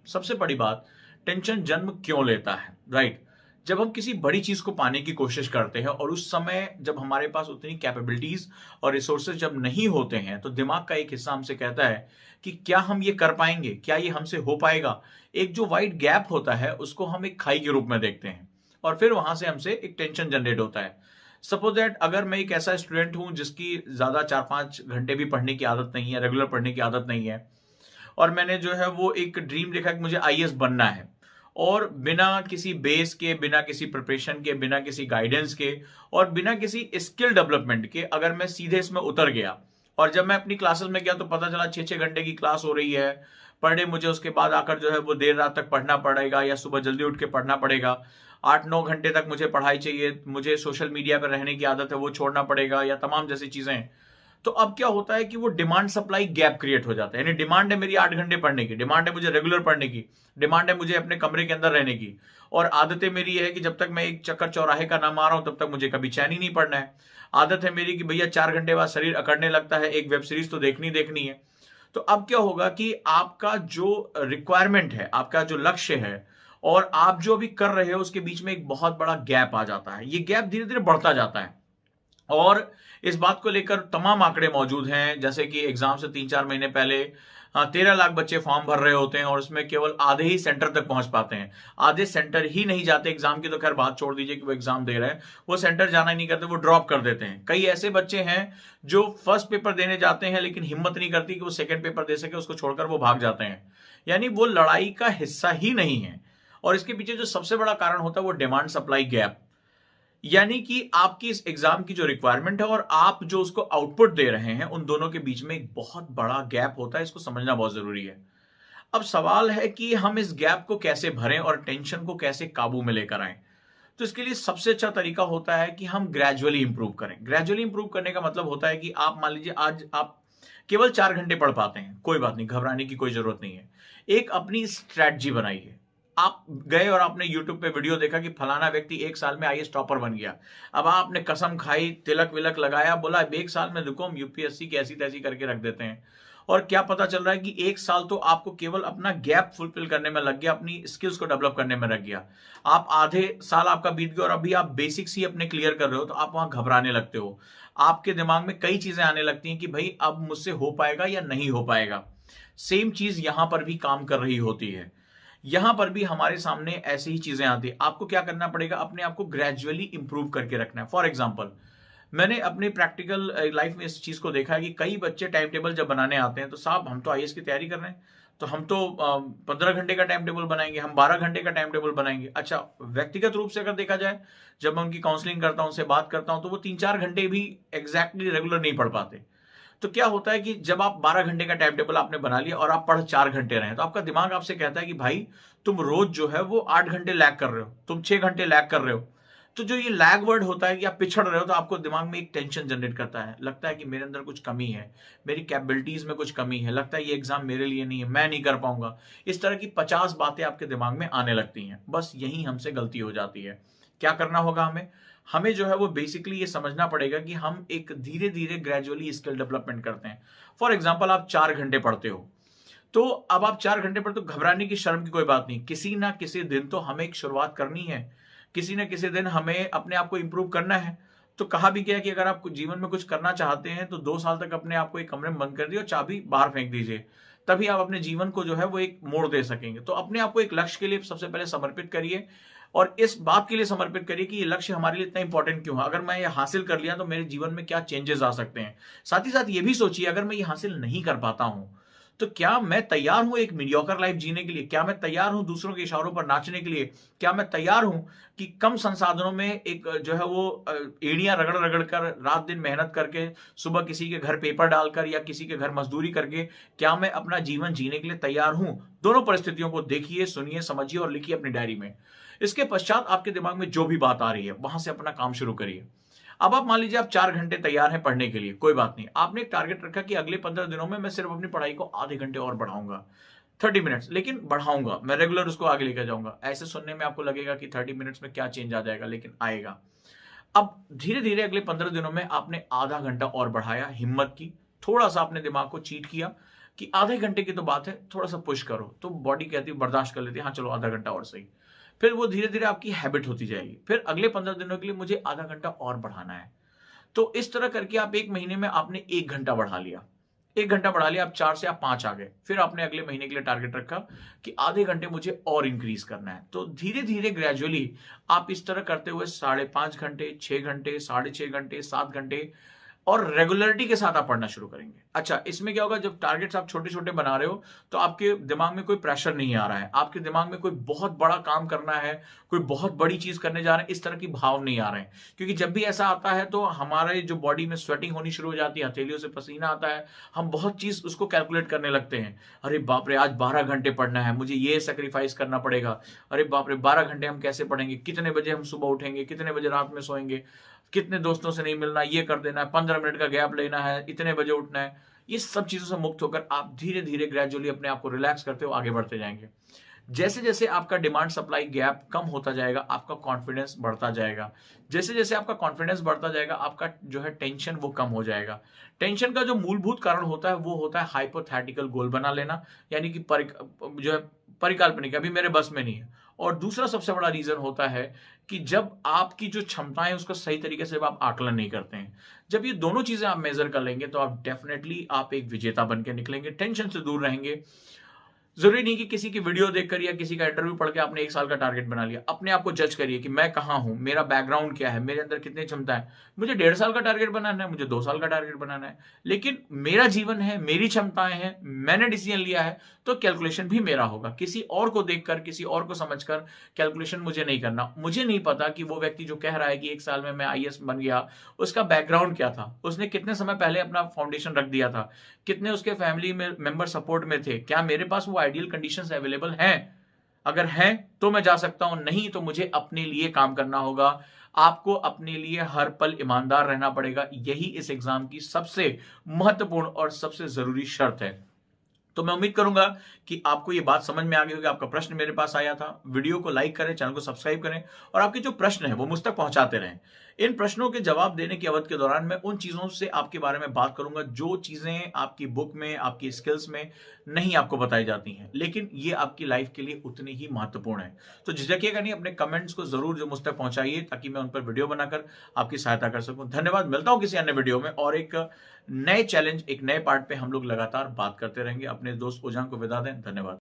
सबसे बड़ी बात, टेंशन जन्म क्यों लेता है, राइट? जब हम किसी बड़ी चीज को पाने की कोशिश करते हैं और उस समय जब हमारे पास उतनी कैपेबिलिटीज और रिसोर्सेज जब नहीं होते हैं, तो दिमाग का एक हिस्सा हमसे कहता है कि क्या हम ये कर पाएंगे, क्या ये हमसे हो पाएगा। एक जो वाइड गैप होता है उसको हम एक खाई के रूप में देखते हैं और फिर वहां से हमसे एक टेंशन जनरेट होता है। सपोज दैट अगर मैं एक ऐसा स्टूडेंट हूं जिसकी ज्यादा 4-5 घंटे भी पढ़ने की आदत नहीं है, रेगुलर पढ़ने की आदत नहीं है, और मैंने जो है वो एक ड्रीम देखा कि मुझे आईएएस बनना है, और बिना किसी बेस के, बिना किसी प्रिपरेशन के, बिना किसी गाइडेंस के और बिना किसी स्किल डेवलपमेंट के अगर मैं सीधे इसमें उतर गया, और जब मैं अपनी क्लासेस में गया तो पता चला 6-6 घंटे की क्लास हो रही है पर डे, मुझे उसके बाद आकर जो है वो देर रात तक पढ़ना पड़ेगा या सुबह जल्दी उठ के पढ़ना पड़ेगा, 8-9 घंटे तक मुझे पढ़ाई चाहिए, मुझे सोशल मीडिया पर रहने की आदत है वो छोड़ना पड़ेगा, या तमाम जैसी चीजें। तो अब क्या होता है कि वो डिमांड सप्लाई गैप क्रिएट हो जाता है। यानी डिमांड है मेरी 8 घंटे पढ़ने की, डिमांड है मुझे रेगुलर पढ़ने की, डिमांड है मुझे अपने कमरे के अंदर रहने की, और आदतें मेरी है कि जब तक मैं एक चक्कर चौराहे का ना मारा हूं तब तक मुझे कभी चैन ही नहीं पड़ना है। आदत है मेरी कि भैया 4 घंटे बाद शरीर अकड़ने लगता है, एक वेब सीरीज तो देखनी देखनी है। तो अब क्या होगा कि आपका जो रिक्वायरमेंट है, आपका जो लक्ष्य है और आप जो अभी कर रहे हो उसके बीच में एक बहुत बड़ा गैप आ जाता है। ये गैप धीरे धीरे बढ़ता जाता है और इस बात को लेकर तमाम आंकड़े मौजूद हैं, जैसे कि एग्जाम से 3-4 महीने पहले 13 लाख बच्चे फॉर्म भर रहे होते हैं और उसमें केवल आधे ही सेंटर तक पहुंच पाते हैं। आधे सेंटर ही नहीं जाते एग्जाम की, तो खैर बात छोड़ दीजिए कि वो एग्जाम दे रहे हैं, वो सेंटर जाना ही नहीं करते, वो ड्रॉप कर देते हैं। कई ऐसे बच्चे हैं जो फर्स्ट पेपर देने जाते हैं लेकिन हिम्मत नहीं करती कि वो सेकेंड पेपर दे सके, उसको छोड़कर वो भाग जाते हैं। यानी वो लड़ाई का हिस्सा ही नहीं है। और इसके पीछे जो सबसे बड़ा कारण होता है वो डिमांड सप्लाई गैप। यानी कि आपकी इस एग्जाम की जो रिक्वायरमेंट है और आप जो उसको आउटपुट दे रहे हैं, उन दोनों के बीच में एक बहुत बड़ा गैप होता है। इसको समझना बहुत जरूरी है। अब सवाल है कि हम इस गैप को कैसे भरें और टेंशन को कैसे काबू में लेकर आएं। तो इसके लिए सबसे अच्छा तरीका होता है कि हम ग्रेजुअली इंप्रूव करें। ग्रेजुअली इंप्रूव करने का मतलब होता है कि आप मान लीजिए आज आप केवल 4 घंटे पढ़ पाते हैं, कोई बात नहीं, घबराने की कोई जरूरत नहीं है। एक अपनी स्ट्रैटेजी बनाइए। आप गए और आपने यूट्यूब पे वीडियो देखा कि फलाना व्यक्ति 1 साल में आईएएस टॉपर बन गया। अब आपने कसम खाई, तिलक विलक लगाया, बोला अब 1 साल में रुको हम यूपीएससी की ऐसी तैसी करके रख देते हैं। और क्या पता चल रहा है कि 1 साल तो आपको केवल अपना गैप फुलफिल करने में लग गया, अपनी स्किल्स को डेवलप करने में लग गया। आप आधे साल आपका बीत गया और अभी आप बेसिक्स ही अपने क्लियर कर रहे हो, तो आप वहां घबराने लगते हो। आपके दिमाग में कई चीजें आने लगती हैं कि भाई अब मुझसे हो पाएगा या नहीं हो पाएगा। सेम चीज यहां पर भी काम कर रही होती है। यहां पर भी हमारे सामने ऐसी ही चीजें आती है। आपको क्या करना पड़ेगा, अपने आप को ग्रेजुअली इंप्रूव करके रखना है। फॉर एग्जाम्पल, मैंने अपनी प्रैक्टिकल लाइफ में इस चीज को देखा है कि कई बच्चे टाइम टेबल जब बनाने आते हैं तो साहब हम तो आईएएस की तैयारी कर रहे हैं, तो हम तो 15 घंटे का टाइम टेबल बनाएंगे, हम 12 घंटे का टाइम टेबल बनाएंगे। अच्छा, व्यक्तिगत रूप से अगर देखा जाए, जब मैं उनकी काउंसलिंग करता हूं, उनसे बात करता हूं, तो वो 3-4 घंटे भी एग्जैक्टली रेगुलर नहीं पढ़ पाते। तो क्या होता है कि जब आप 12 घंटे का टाइम टेबल आपने बना लिया और आप पढ़ 4 घंटे रहे, तो आपका दिमाग आपसे कहता है कि भाई तुम रोज जो है वो 8 घंटे लैग कर रहे हो, तुम 6 घंटे लैग कर रहे हो। तो जो ये लैग वर्ड होता है कि आप पिछड़ रहे हो, तो आपको दिमाग में एक टेंशन जनरेट करता है। लगता है कि मेरे अंदर कुछ कमी है, मेरी कैपेबिलिटीज में कुछ कमी है, लगता है ये एग्जाम मेरे लिए नहीं है, मैं नहीं कर पाऊंगा। इस तरह की 50 बातें आपके दिमाग में आने लगती हैं। बस यही हमसे गलती हो जाती है। क्या करना होगा हमें, हमें जो है वो बेसिकली ये समझना पड़ेगा कि हम एक धीरे धीरे ग्रेजुअली स्किल डेवलपमेंट करते हैं। फॉर एग्जाम्पल, आप 4 घंटे पढ़ते हो, तो अब आप 4 घंटे पर, तो घबराने की, शर्म की कोई बात नहीं। किसी ना किसी दिन तो हमें एक शुरुआत करनी है, किसी ना किसी दिन हमें अपने आप को इंप्रूव करना है। तो कहा भी गया कि अगर आप जीवन में कुछ करना चाहते हैं तो 2 साल तक अपने आप को एक कमरे में बंद कर दिए और चाबी बाहर फेंक दीजिए, तभी आप अपने जीवन को जो है वो एक मोड़ दे सकेंगे। तो अपने आप को एक लक्ष्य के लिए सबसे पहले समर्पित करिए और इस बात के लिए समर्पित करिए कि ये लक्ष्य हमारे लिए इतना इंपॉर्टेंट क्यों है। अगर मैं ये हासिल कर लिया तो मेरे जीवन में क्या चेंजेस आ सकते हैं। साथ ही साथ ये भी सोचिए, अगर मैं ये हासिल नहीं कर पाता हूं तो क्या मैं तैयार हूं एक मीडियोकर लाइफ जीने के लिए? क्या मैं तैयार हूं दूसरों के इशारों पर नाचने के लिए? क्या मैं तैयार हूं कि कम संसाधनों में एक जो है वो एड़ियां रगड़ रगड़ कर, रात दिन मेहनत करके, सुबह किसी के घर पेपर डालकर या किसी के घर मजदूरी करके, क्या मैं अपना जीवन जीने के लिए तैयार हूं? दोनों परिस्थितियों को देखिए, सुनिए, समझिए और लिखिए अपनी डायरी में। इसके पश्चात आपके दिमाग में जो भी बात आ रही है वहां से अपना काम शुरू करिए। अब आप मान लीजिए आप 4 घंटे तैयार हैं पढ़ने के लिए, कोई बात नहीं। आपने एक टारगेट रखा कि अगले 15 दिनों में मैं सिर्फ अपनी पढ़ाई को आधे घंटे और बढ़ाऊंगा, 30 मिनट्स, लेकिन बढ़ाऊंगा, मैं रेगुलर उसको आगे लेकर जाऊंगा। ऐसे सुनने में आपको लगेगा कि 30 मिनट्स में क्या चेंज आ जाएगा, लेकिन आएगा। अब धीरे धीरे अगले 15 दिनों में आपने आधा घंटा और बढ़ाया, हिम्मत की, थोड़ा सा अपने दिमाग को चीट किया, कि आधे घंटे की तो बात है, थोड़ा सा पुश करो, तो बॉडी कहती है, बर्दाश्त कर लेती है, हाँ चलो आधा घंटा और सही। फिर वो धीरे धीरे आपकी हैबिट होती जाएगी, फिर अगले 15 दिनों के लिए मुझे आधा घंटा और बढ़ाना है। तो इस तरह करके आप 1 महीने में आपने 1 घंटा बढ़ा लिया। 1 घंटा बढ़ा लिया, आप 4 से आप 5 आ गए। फिर आपने अगले महीने के लिए टारगेट रखा कि आधे घंटे मुझे और इंक्रीज करना है। तो धीरे-धीरे ग्रेजुअली आप इस तरह करते हुए 5.5 घंटे, 6 घंटे, 6.5 घंटे, 7 घंटे और रेगुलरिटी के साथ आप पढ़ना शुरू करेंगे। अच्छा, इसमें क्या होगा, जब टारगेट्स आप छोटे-छोटे बना रहे हो, तो आपके दिमाग में कोई प्रेशर नहीं आ रहा है। आपके दिमाग में कोई बहुत बड़ा काम करना है, कोई बहुत बड़ी चीज़ करने जा रहे हैं, इस तरह की भाव नहीं आ रहे हैं। क्योंकि जब भी ऐसा आता है, तो हमारे जो बॉडी में स्वेटिंग होनी शुरू हो जाती है, हथेलियों से पसीना आता है, हम बहुत चीज़ उसको कैलकुलेट करने लगते हैं। अरे बाप रे! आज 12 घंटे पढ़ना है, मुझे ये सैक्रिफाइस करना पड़ेगा। अरे बाप रे! 12 घंटे हम कैसे पढ़ेंगे? कितने बजे हम सुबह उठेंगे? कितने बजे रात में सोएंगे? कितने दोस्तों से नहीं मिलना, ये कर देना है, 15 मिनट का गैप लेना है, इतने बजे उठना है। ये सब चीजों से मुक्त होकर आप धीरे धीरे ग्रेजुअली अपने आप को रिलैक्स करते हो आगे बढ़ते जाएंगे। जैसे जैसे आपका डिमांड सप्लाई गैप कम होता जाएगा, आपका कॉन्फिडेंस बढ़ता जाएगा। जैसे जैसे आपका कॉन्फिडेंस बढ़ता जाएगा, आपका जो है टेंशन वो कम हो जाएगा। टेंशन का जो मूलभूत कारण होता है वो होता है हाइपोथेटिकल गोल बना लेना, यानी कि जो है परिकल्पनिक, अभी मेरे बस में नहीं है। और दूसरा सबसे बड़ा रीजन होता है कि जब आपकी जो क्षमताएं उसका सही तरीके से आप आकलन नहीं करते हैं। जब ये दोनों चीजें आप मेजर कर लेंगे, तो आप डेफिनेटली आप एक विजेता बन के निकलेंगे, टेंशन से दूर रहेंगे। जरूरी नहीं कि किसी की वीडियो देखकर या किसी का इंटरव्यू पढ़ के आपने 1 साल का टारगेट बना लिया। अपने आप को जज करिए कि मैं कहां हूं, मेरा बैकग्राउंड क्या है, मेरे अंदर कितनी क्षमता है। मुझे 1.5 साल का टारगेट बनाना है, मुझे 2 साल का टारगेट बनाना है, लेकिन मेरा जीवन है, मेरी क्षमताएं हैं, मैंने डिसीजन लिया है, तो कैलकुलेशन भी मेरा होगा। किसी और को देखकर, किसी और को समझकर कैलकुलेशन मुझे नहीं करना। मुझे नहीं पता कि वो व्यक्ति जो कह रहा है कि 1 साल में मैं आईएएस बन गया, उसका बैकग्राउंड क्या था, उसने कितने समय पहले अपना फाउंडेशन रख दिया था, कितने उसके फैमिली में मेंबर सपोर्ट में थे, क्या मेरे पास वो आइडियल कंडीशंस अवेलेबल हैं। अगर हैं तो मैं जा सकता हूं, नहीं तो मुझे अपने लिए काम करना होगा। आपको अपने लिए हर पल ईमानदार रहना पड़ेगा। यही इस एग्जाम की सबसे महत्वपूर्ण और सबसे जरूरी शर्त है। तो मैं उम्मीद करूंगा कि आपको ये बात समझ में आ गई होगी। आपका प्रश्न मेरे पास आया था। वीडियो को लाइक करें, चैनल को सब्सक्राइब करें और आपके जो प्रश्न है वो मुझ तक पहुंचाते रहें। इन प्रश्नों के जवाब देने की अवधि के दौरान मैं उन चीजों से आपके बारे में बात करूंगा जो चीजें आपकी बुक में, आपकी स्किल्स में नहीं आपको बताई जाती हैं, लेकिन ये आपकी लाइफ के लिए उतनी ही महत्वपूर्ण है। तो झिझकिएगा नहीं, अपने कमेंट्स को जरूर जो मुझ तक पहुंचाइए, ताकि मैं उन पर वीडियो बनाकर आपकी सहायता कर सकूं। धन्यवाद। मिलता हूं किसी अन्य वीडियो में और एक नए चैलेंज, एक नए पार्ट पे हम लोग लगातार बात करते रहेंगे। अपने दोस्त उजान को विदा दें। धन्यवाद।